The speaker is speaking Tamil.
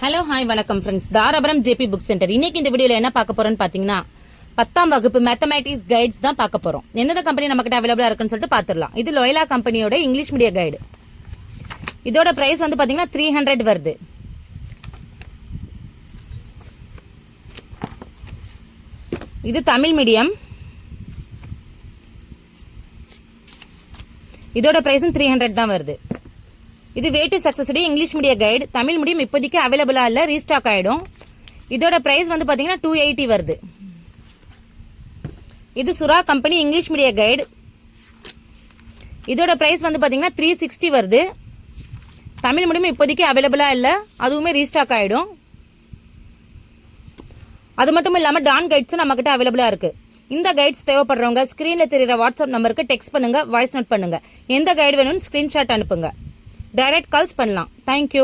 ஹலோ ஹாய் வணக்கம் friends, Dharapuram JP book centre. இன்னைக்கு இந்த வீடியோவில் என்ன பார்க்க போறோம்னு பார்த்தீங்கன்னா 10ஆம் வகுப்பு மேத்தமேட்டிக்ஸ் கைட்ஸ் தான் பார்க்க போறோம். எந்தெந்த கம்பெனி நம்மகிட்ட அவைலபிளா இருக்குன்னு சொல்லிட்டு பார்த்துடலாம். இது லோயலா கம்பெனியோட இங்கிலீஷ் மீடியம் கைடு. இதோட பிரைஸ் வந்து பார்த்தீங்கன்னா 300 வருது. இது தமிழ் மீடியம். இதோட பிரைஸும் 300 தான் வருது. இது way to success English medium guide. Tamil medium இப்போதைக்கு அவைலபிளா இல்லை, ரீஸ்டாக் ஆகிடும். இதோட பிரைஸ் வந்து பார்த்தீங்கன்னா 280 வருது. இது சுறா கம்பெனி இங்கிலீஷ் மீடியம் கைடு. இதோட பிரைஸ் வந்து பார்த்தீங்கன்னா 360 வருது. தமிழ் மீடியம் இப்போதைக்கு அவைலபிளா இல்லை, அதுவுமே ரீஸ்டாக் ஆகிடும். அது மட்டும் இல்லாமல் டான் கைட்ஸும் நம்மகிட்ட அவைலபிளா இருக்கு. இந்த கைட்ஸ் தேவைப்படுறவங்க ஸ்கிரீன்ல தெரியுற வாட்ஸ்அப் நம்பருக்கு டெக்ஸ்ட் பண்ணுங்க, வாய்ஸ் நோட் பண்ணுங்க. எந்த கைடு வேணும்னு ஸ்கிரீன்ஷாட் அனுப்புங்க. டைரக்ட் கால்ஸ் பண்ணலாம். தேங்க்யூ.